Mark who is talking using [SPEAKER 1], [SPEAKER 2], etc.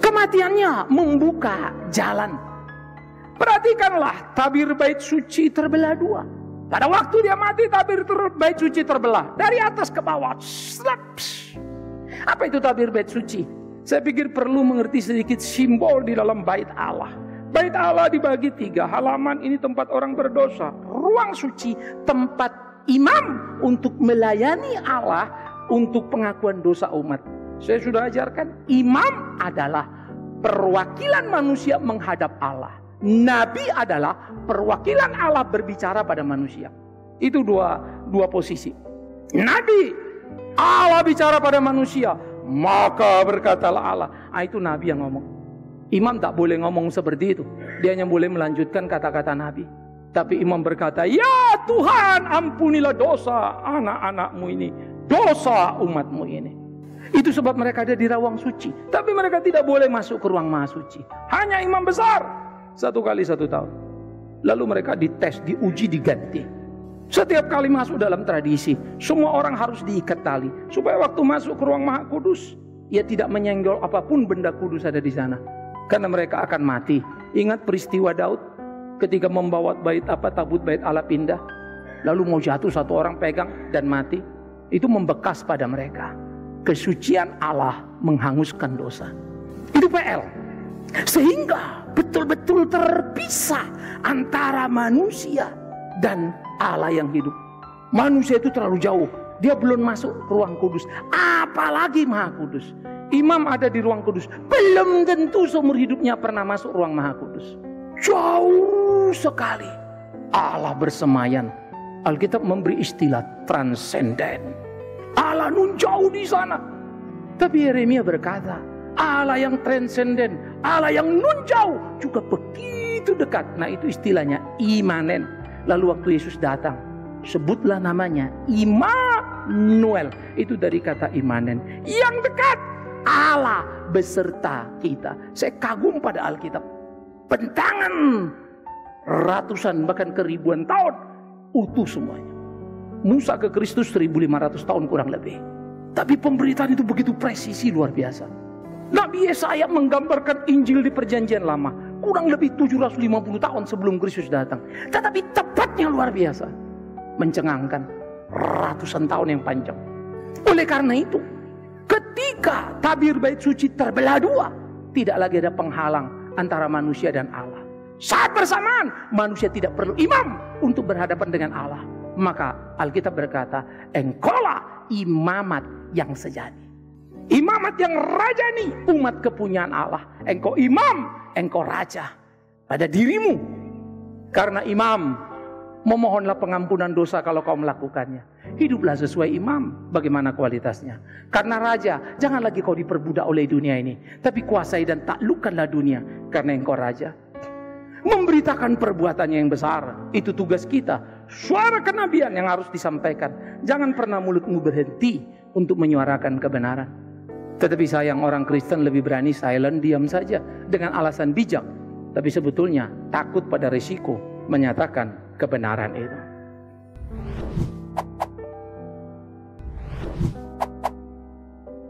[SPEAKER 1] Kematiannya membuka jalan. Perhatikanlah, tabir bait suci terbelah dua. Pada waktu dia mati, tabir bait suci terbelah dari atas ke bawah. Slaps. Apa itu tabir bait suci? Saya pikir perlu mengerti sedikit simbol di dalam bait Allah. Bait Allah dibagi 3. Halaman ini tempat orang berdosa. Ruang suci, tempat imam untuk melayani Allah untuk pengakuan dosa umat. Saya sudah ajarkan, imam adalah perwakilan manusia menghadap Allah. Nabi adalah perwakilan Allah berbicara pada manusia. Itu dua posisi. Nabi, Allah bicara pada manusia, maka berkatalah Allah. Itu Nabi yang ngomong. Imam tak boleh ngomong seperti itu. Dia hanya boleh melanjutkan kata-kata Nabi. Tapi imam berkata, ya Tuhan, ampunilah dosa anak-anakmu ini, dosa umatmu ini. Itu sebab mereka ada di ruang suci. Tapi mereka tidak boleh masuk ke ruang maha suci. Hanya imam besar, 1 kali 1 tahun. Lalu mereka dites, diuji, diganti. Setiap kali masuk dalam tradisi, semua orang harus diikat tali, supaya waktu masuk ke ruang maha kudus, ia tidak menyenggol apapun benda kudus ada di sana. Karena mereka akan mati. Ingat peristiwa Daud ketika membawa tabut bait Allah pindah, lalu mau jatuh, satu orang pegang dan mati. Itu membekas pada mereka. Kesucian Allah menghanguskan dosa. Itu PL. Sehingga betul-betul terpisah antara manusia dan Allah yang hidup. Manusia itu terlalu jauh. Dia belum masuk ruang kudus, apalagi maha kudus. Imam ada di ruang kudus, belum tentu seumur hidupnya pernah masuk ruang maha kudus. Jauh sekali Allah bersemayan. Alkitab memberi istilah transenden. Allah nun jauh di sana. Tapi Yeremia berkata, Allah yang transenden, Allah yang nun jauh juga begitu dekat. Nah, itu istilahnya imanen. Lalu waktu Yesus datang, sebutlah namanya Immanuel. Itu dari kata imanen, yang dekat, Allah beserta kita. Saya kagum pada Alkitab. Bentangan ratusan bahkan ke ribuan tahun utuh semuanya. Musa ke Kristus 1500 tahun kurang lebih. Tapi pemberitaan itu begitu presisi, luar biasa. Nabi Yesaya menggambarkan Injil di perjanjian lama kurang lebih 750 tahun sebelum Kristus datang. Tetapi tepatnya luar biasa, mencengangkan, ratusan tahun yang panjang. Oleh karena itu, ketika tabir bait suci terbelah dua, tidak lagi ada penghalang antara manusia dan Allah. Saat bersamaan, manusia tidak perlu imam untuk berhadapan dengan Allah. Maka Alkitab berkata, engkaulah imamat yang sejati. Imamat yang rajani, umat kepunyaan Allah. Engkau imam, engkau raja pada dirimu. Karena imam, memohonlah pengampunan dosa kalau kau melakukannya. Hiduplah sesuai imam, bagaimana kualitasnya. Karena raja, jangan lagi kau diperbudak oleh dunia ini, tapi kuasai dan taklukkanlah dunia, karena engkau raja. Memberitakan perbuatannya yang besar, itu tugas kita. Suara kenabian yang harus disampaikan. Jangan pernah mulutmu berhenti untuk menyuarakan kebenaran. Tetapi sayang, orang Kristen lebih berani silent, diam saja dengan alasan bijak. Tapi sebetulnya takut pada risiko menyatakan kebenaran itu.